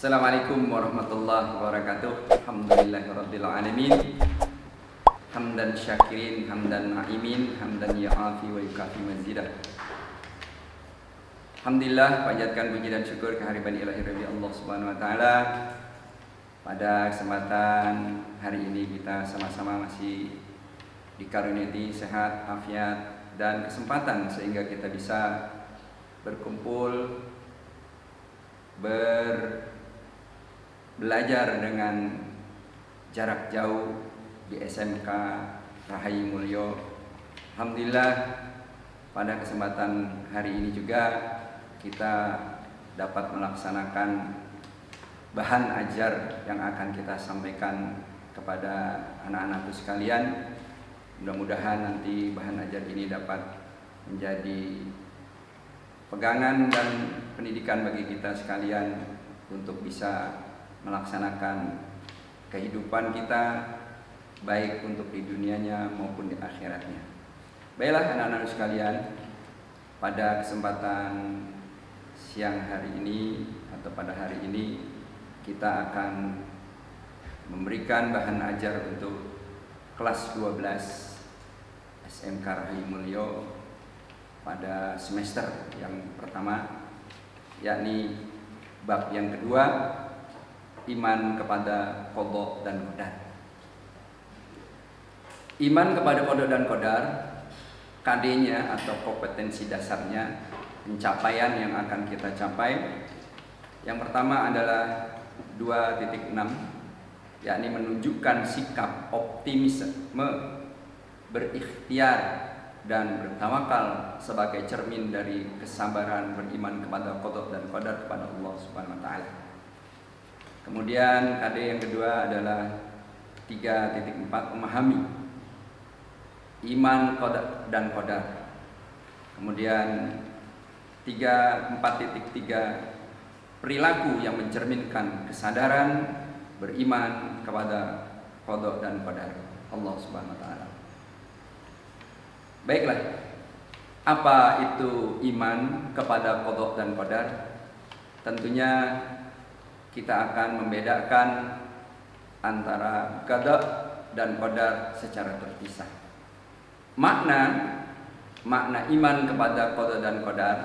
Assalamualaikum warahmatullahi wabarakatuh. Alhamdulillahirabbil alamin. Hamdan syakirin, hamdan na'imin, hamdan ya'afi wa yukafi mazidah. Alhamdulillah, panjatkan puji dan syukur kehadiran ilahi Rabbi Allah Subhanahu wa taala. Pada kesempatan hari ini kita sama-sama masih dikaruniai sehat, afiat dan kesempatan sehingga kita bisa berkumpul belajar dengan jarak jauh di SMK Rahayu Mulyo. Alhamdulillah, pada kesempatan hari ini juga kita dapat melaksanakan bahan ajar yang akan kita sampaikan kepada anak-anakku sekalian. Mudah-mudahan nanti bahan ajar ini dapat menjadi pegangan dan pendidikan bagi kita sekalian untuk bisa melaksanakan kehidupan kita baik untuk di dunianya maupun di akhiratnya. Baiklah anak-anak sekalian, pada kesempatan siang hari ini atau pada hari ini kita akan memberikan bahan ajar untuk kelas 12 SMK Rahayu Mulyo pada semester yang pertama, yakni bab yang kedua, iman kepada qada dan qadar. Iman kepada qada dan qadar, KD-nya atau kompetensi dasarnya, pencapaian yang akan kita capai. Yang pertama adalah 2.6, yakni menunjukkan sikap optimisme, berikhtiar dan bertawakal sebagai cermin dari kesabaran beriman kepada qada dan qadar kepada Allah Subhanahu wa taala. Kemudian KD yang kedua adalah 3.4, memahami iman qada dan qadar. Kemudian 4.3, perilaku yang mencerminkan kesadaran beriman kepada qada dan qadar Allah Subhanahu wa taala. Baiklah, apa itu iman kepada qada dan qadar? Tentunya kita akan membedakan antara qada dan qadar secara terpisah. Makna iman kepada qada dan qadar,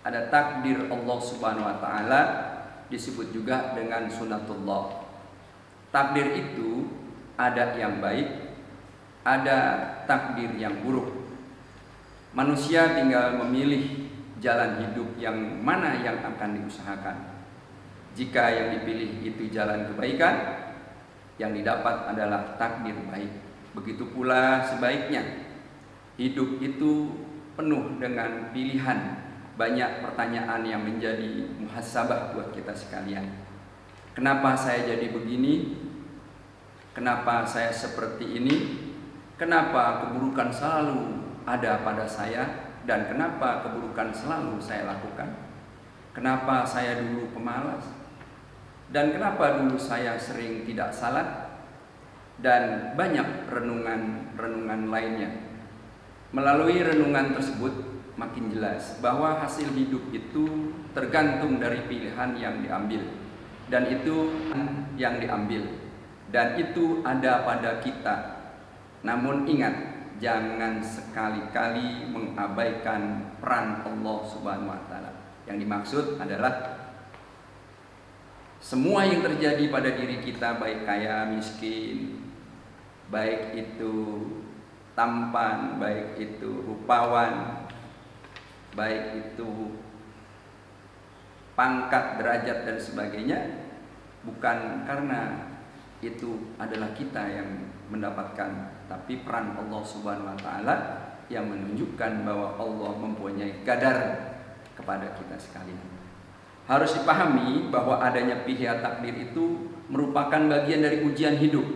ada takdir Allah Subhanahu wa taala, disebut juga dengan sunatullah. Takdir itu ada yang baik, ada takdir yang buruk. Manusia tinggal memilih jalan hidup yang mana yang akan diusahakan. Jika yang dipilih itu jalan kebaikan, yang didapat adalah takdir baik. Begitu pula sebaiknya. Hidup itu penuh dengan pilihan. Banyak pertanyaan yang menjadi muhasabah buat kita sekalian. Kenapa saya jadi begini? Kenapa saya seperti ini? Kenapa keburukan selalu ada pada saya? Dan kenapa keburukan selalu saya lakukan? Kenapa saya dulu pemalas? Dan kenapa dulu saya sering tidak salat? Dan banyak renungan lainnya. Melalui renungan tersebut makin jelas bahwa hasil hidup itu tergantung dari pilihan yang diambil, dan itu yang diambil, dan itu ada pada kita. Namun ingat, jangan sekali-kali mengabaikan peran Allah Subhanahu wa taala. Yang dimaksud adalah semua yang terjadi pada diri kita, baik kaya miskin, baik itu tampan, baik itu rupawan, baik itu pangkat, derajat dan sebagainya, bukan karena itu adalah kita yang mendapatkan, tapi peran Allah Subhanahu wa taala yang menunjukkan bahwa Allah mempunyai qadar kepada kita sekalian. Harus dipahami bahwa adanya pihak takdir itu merupakan bagian dari ujian hidup.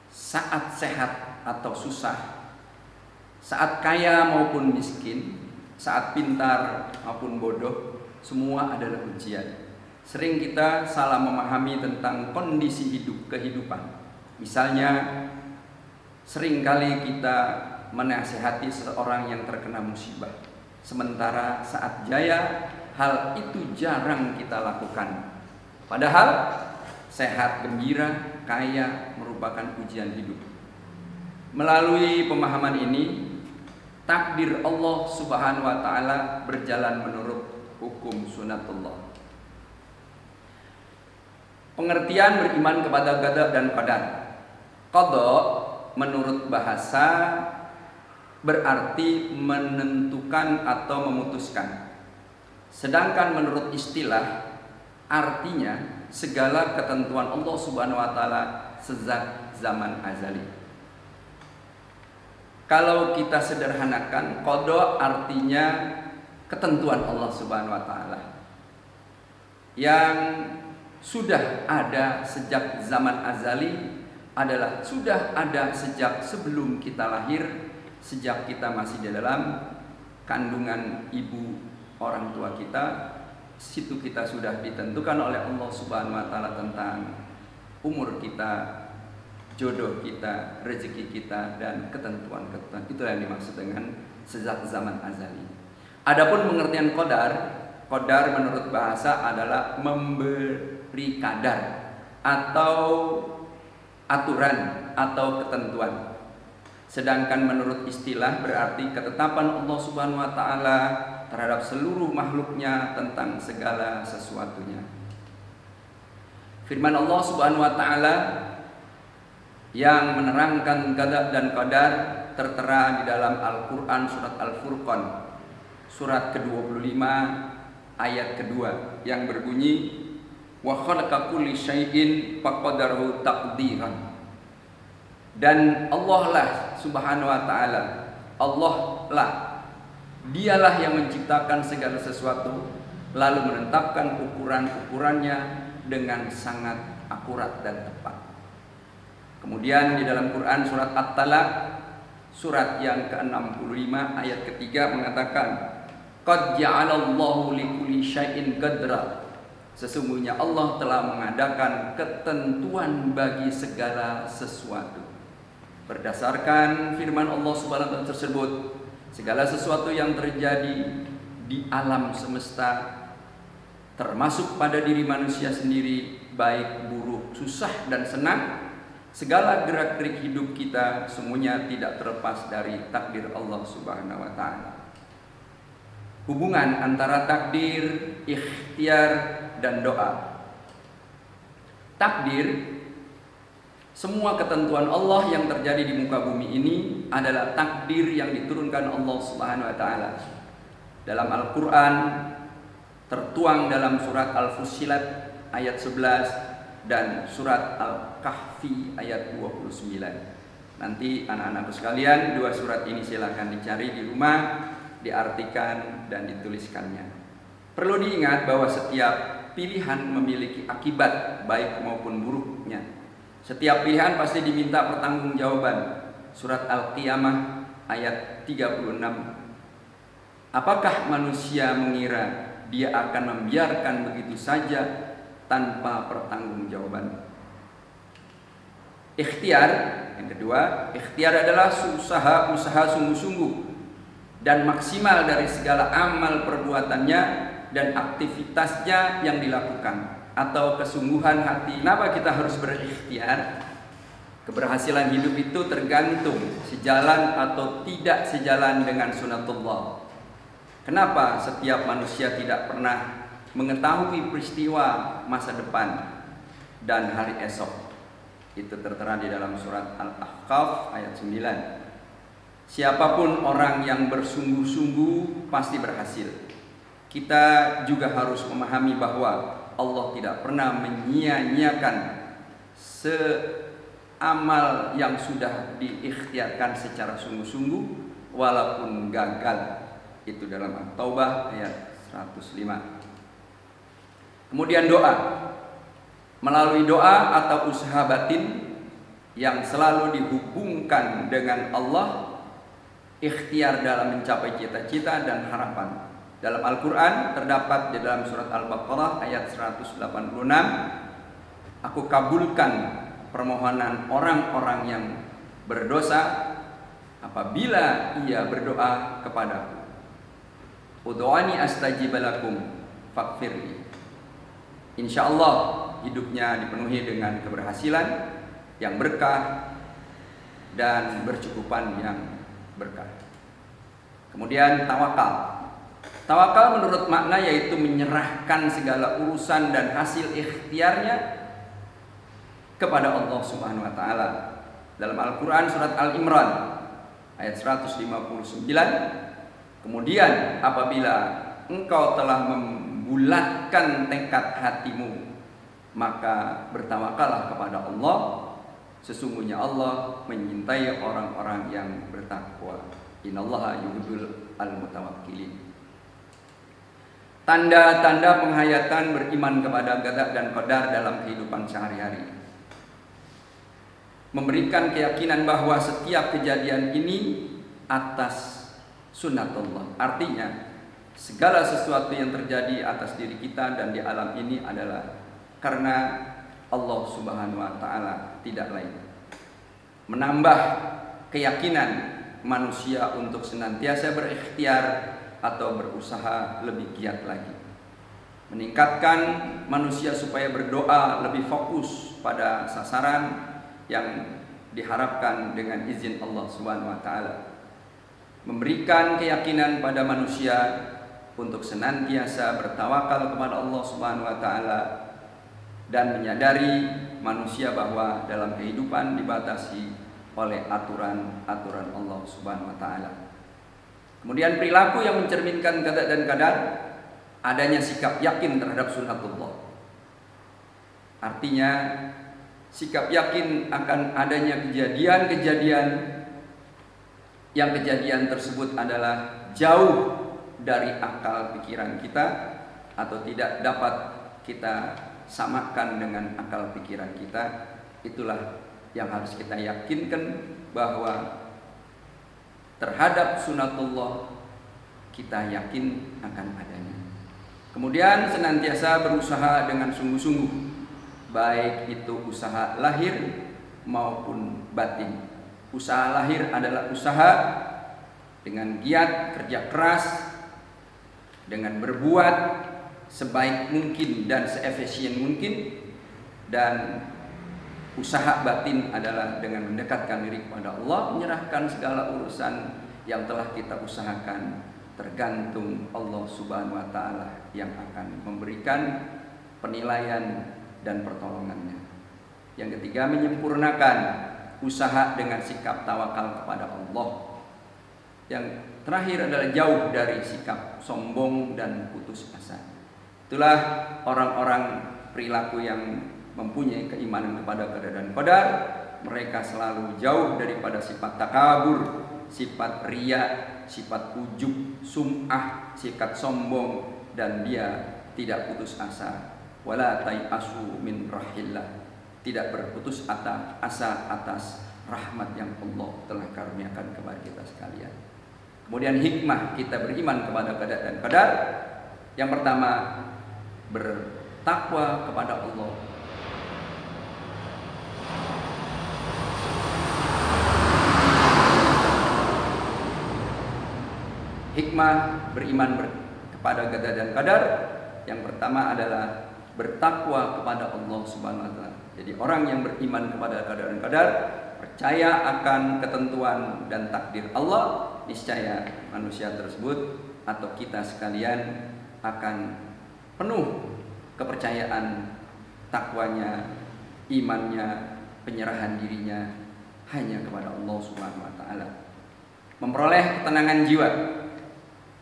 Saat sehat atau susah, saat kaya maupun miskin, saat pintar maupun bodoh, semua adalah ujian. Sering kita salah memahami tentang kondisi hidup, kehidupan. Misalnya, seringkali kita menasihati seseorang yang terkena musibah, sementara saat jaya hal itu jarang kita lakukan. Padahal sehat, gembira, kaya merupakan ujian hidup. Melalui pemahaman ini, takdir Allah Subhanahu wa taala berjalan menurut hukum sunatullah. Pengertian beriman kepada qada dan qadar. Qada menurut bahasa berarti menentukan atau memutuskan. Sedangkan menurut istilah artinya segala ketentuan Allah Subhanahu wa taala sejak zaman azali. Kalau kita sederhanakan, qada artinya ketentuan Allah Subhanahu wa taala yang sudah ada sejak zaman azali, adalah sudah ada sejak sebelum kita lahir, sejak kita masih di dalam kandungan ibu orang tua kita. Situ kita sudah ditentukan oleh Allah Subhanahu wa taala tentang umur kita, jodoh kita, rezeki kita, dan ketentuan-ketentuan. Itu yang dimaksud dengan sejak zaman azali. Adapun pengertian qadar, qadar menurut bahasa adalah memberi kadar atau aturan atau ketentuan. Sedangkan menurut istilah berarti ketetapan Allah Subhanahu wa taala terhadap seluruh makhluknya tentang segala sesuatunya. Firman Allah Subhanahu wa taala yang menerangkan qada dan qadar tertera di dalam Al-Qur'an surat Al-Furqan surat ke-25 ayat kedua yang berbunyi wa khalaqa kulli syai'in faqadarahu taqdiran. Dan Allah lah Subhanahu wa taala, Allah lah, dialah yang menciptakan segala sesuatu lalu menetapkan ukuran-ukurannya dengan sangat akurat dan tepat. Kemudian di dalam Quran surat At-Talaq surat yang ke-65 ayat ketiga mengatakan qad ja'alallahu likulli syai'in qadra. Sesungguhnya Allah telah mengadakan ketentuan bagi segala sesuatu. Berdasarkan firman Allah Subhanahu wa taala tersebut, segala sesuatu yang terjadi di alam semesta termasuk pada diri manusia sendiri, baik buruk, susah dan senang, segala gerak-gerik hidup kita semuanya tidak terlepas dari takdir Allah Subhanahu wa taala. Hubungan antara takdir, ikhtiar, dan doa. Takdir, semua ketentuan Allah yang terjadi di muka bumi ini adalah takdir yang diturunkan Allah Subhanahu wa taala. Dalam Al-Qur'an tertuang dalam surat Al-Fussilat ayat 11 dan surat Al-Kahfi ayat 29. Nanti anak-anakku sekalian, dua surat ini silakan dicari di rumah, diartikan dan dituliskannya. Perlu diingat bahwa setiap pilihan memiliki akibat baik maupun buruknya. Setiap pilihan pasti diminta pertanggungjawaban. Surat Al-Qiyamah ayat 36. Apakah manusia mengira dia akan membiarkan begitu saja tanpa pertanggungjawaban? Ikhtiar, yang kedua, ikhtiar adalah usaha sungguh-sungguh dan maksimal dari segala amal perbuatannya dan aktivitasnya yang dilakukan, atau kesungguhan hati. Kenapa kita harus berikhtiar? Keberhasilan hidup itu tergantung sejalan atau tidak sejalan dengan sunatullah. Kenapa setiap manusia tidak pernah mengetahui peristiwa masa depan dan hari esok? Itu tertera di dalam surat Al-Ahqaf ayat 9. Siapapun orang yang bersungguh-sungguh pasti berhasil. Kita juga harus memahami bahwa Allah tidak pernah menyia-nyiakan seamal yang sudah diikhtiarkan secara sungguh-sungguh walaupun gagal. Itu dalam At-Taubah ayat 105. Kemudian doa. Melalui doa atau usaha batin yang selalu dihubungkan dengan Allah, ikhtiar dalam mencapai cita-cita dan harapan. Dalam Al-Quran terdapat di dalam surat Al-Baqarah ayat 186, aku kabulkan permohonan orang-orang yang berdosa apabila ia berdoa kepadaku. Ud'uani astajib lakum. faghfirli. Insya Allah hidupnya dipenuhi dengan keberhasilan yang berkah dan bercukupan yang berkah. Kemudian tawakal. Tawakal menurut makna yaitu menyerahkan segala urusan dan hasil ikhtiarnya kepada Allah Subhanahu wa taala. Dalam Al-Qur'an surat Al-Imran ayat 159, kemudian apabila engkau telah membulatkan tekad hatimu, maka bertawakallah kepada Allah. Sesungguhnya Allah menyintai orang-orang yang bertakwa. Innallaha yuhibbul al-mutawakkilin. Tanda-tanda penghayatan beriman kepada qada dan qadar dalam kehidupan sehari-hari. Memberikan keyakinan bahwa setiap kejadian ini atas sunnatullah. Artinya segala sesuatu yang terjadi atas diri kita dan di alam ini adalah karena Allah Subhanahu wa taala, tidak lain. Menambah keyakinan manusia untuk senantiasa berikhtiar atau berusaha lebih giat lagi. Meningkatkan manusia supaya berdoa lebih fokus pada sasaran yang diharapkan dengan izin Allah Subhanahu wa taala. Memberikan keyakinan pada manusia untuk senantiasa bertawakal kepada Allah Subhanahu wa taala dan menyadari manusia bahwa dalam kehidupan dibatasi oleh aturan-aturan Allah Subhanahu wa taala. Kemudian perilaku yang mencerminkan qada dan qadar, adanya sikap yakin terhadap sunnatullah. Artinya sikap yakin akan adanya kejadian-kejadian yang kejadian tersebut adalah jauh dari akal pikiran kita atau tidak dapat kita samakan dengan akal pikiran kita. Itulah yang harus kita yakinkan, bahwa terhadap sunatullah kita yakin akan adanya. Kemudian senantiasa berusaha dengan sungguh-sungguh, baik itu usaha lahir maupun batin. Usaha lahir adalah usaha dengan giat kerja keras, dengan berbuat sebaik mungkin dan seefisien mungkin. Dan usaha batin adalah dengan mendekatkan diri kepada Allah, menyerahkan segala urusan yang telah kita usahakan tergantung Allah Subhanahu wa taala yang akan memberikan penilaian dan pertolongannya. Yang ketiga, menyempurnakan usaha dengan sikap tawakal kepada Allah. Yang terakhir adalah jauh dari sikap sombong dan putus asa. Itulah orang-orang perilaku yang mempunyai keimanan kepada qada dan qadar. Mereka selalu jauh daripada sifat takabur, sifat riya, sifat ujub, sum'ah, sifat sombong, dan dia tidak putus asa. Wala tai'asu min rahillah, tidak berputus asa atas rahmat yang Allah telah karuniakan kepada kita sekalian. Kemudian hikmah kita beriman kepada qada dan qadar. Yang pertama, bertakwa kepada Allah. Hikmah beriman kepada qada dan qadar yang pertama adalah bertakwa kepada Allah Subhanahu wa taala. Jadi orang yang beriman kepada qada dan qadar, percaya akan ketentuan dan takdir Allah, niscaya manusia tersebut atau kita sekalian akan penuh kepercayaan, takwanya, imannya, penyerahan dirinya hanya kepada Allah Subhanahu wa taala. Memperoleh ketenangan jiwa.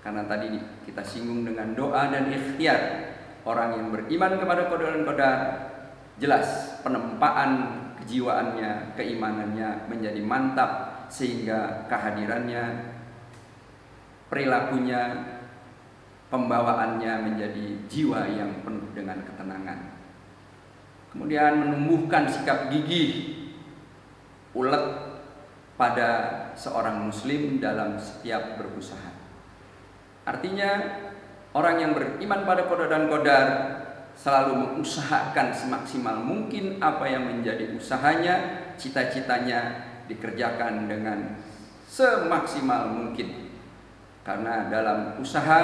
Karena tadi kita singgung dengan doa dan ikhtiar. Orang yang beriman kepada qada dan qadar, jelas penempaan kejiwaannya, keimanannya menjadi mantap, sehingga kehadirannya, perilakunya, pembawaannya menjadi jiwa yang penuh dengan ketenangan. Kemudian menumbuhkan sikap gigih, ulet pada seorang muslim dalam setiap berusaha. Artinya orang yang beriman pada qada dan qadar selalu mengusahakan semaksimal mungkin apa yang menjadi usahanya, cita-citanya dikerjakan dengan semaksimal mungkin. Karena dalam usaha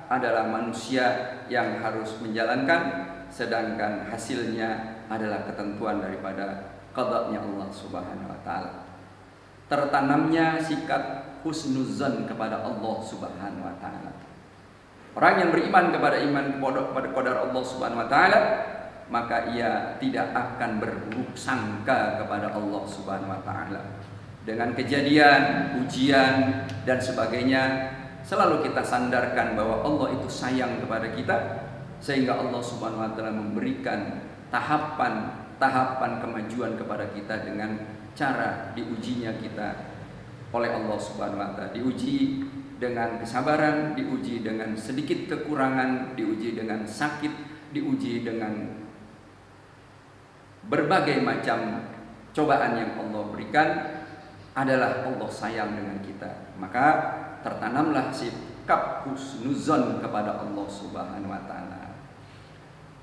adalah manusia yang harus menjalankan, sedangkan hasilnya adalah ketentuan daripada qadanya Allah Subhanahu wa taala. Tertanamnya sikap husnuzan kepada Allah Subhanahu wa taala. Orang yang beriman kepada qadar Allah Subhanahu wa taala, maka ia tidak akan berburuk sangka kepada Allah Subhanahu wa taala. Dengan kejadian, ujian dan sebagainya, selalu kita sandarkan bahwa Allah itu sayang kepada kita, sehingga Allah Subhanahu wa taala memberikan tahapan kemajuan kepada kita dengan cara diujinya kita oleh Allah Subhanahu wa taala. Diuji dengan kesabaran, diuji dengan sedikit kekurangan, diuji dengan sakit, diuji dengan berbagai macam cobaan yang Allah berikan. Adalah Allah sayang dengan kita, maka tertanamlah sikap husnuzon kepada Allah Subhanahu wa taala.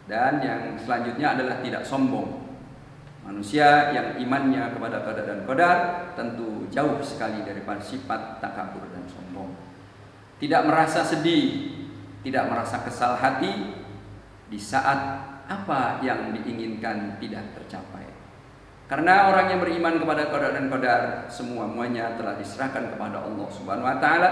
Dan yang selanjutnya adalah tidak sombong. Manusia yang imannya kepada qada dan qadar tentu jauh sekali daripada sifat takabur dan sombong. Tidak merasa sedih, tidak merasa kesal hati di saat apa yang diinginkan tidak tercapai. Karena orang yang beriman kepada qada dan qadar, semuanya telah diserahkan kepada Allah Subhanahu wa taala.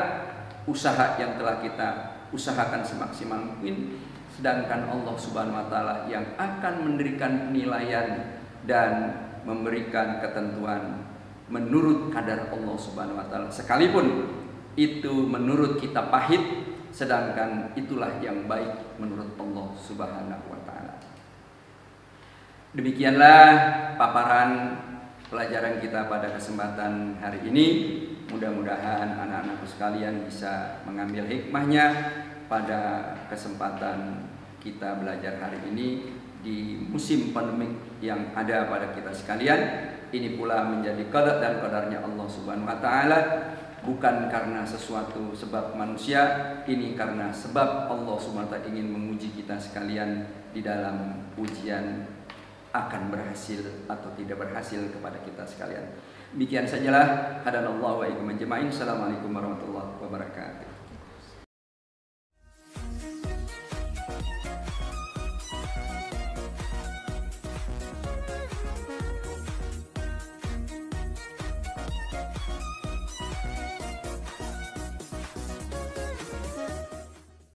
Usaha yang telah kita usahakan semaksimal mungkin, sedangkan Allah Subhanahu wa taala yang akan memberikan penilaian dan memberikan ketentuan menurut kadar Allah Subhanahu wa taala. Sekalipun itu menurut kita pahit, sedangkan itulah yang baik menurut Allah Subhanahu wa taala. Demikianlah paparan pelajaran kita pada kesempatan hari ini. Mudah-mudahan anak-anakku sekalian bisa mengambil hikmahnya pada kesempatan kita belajar hari ini di musim pandemik yang ada pada kita sekalian. Ini pula menjadi qada dan qadarnya Allah Subhanahu wa taala, bukan karena sesuatu sebab manusia, ini karena sebab Allah Subhanahu wa taala ingin menguji kita sekalian di dalam ujian akan berhasil atau tidak berhasil kepada kita sekalian. Demikian sajalah, hadanallahu wa iyyakum ajmain. Assalamualaikum warahmatullahi wabarakatuh.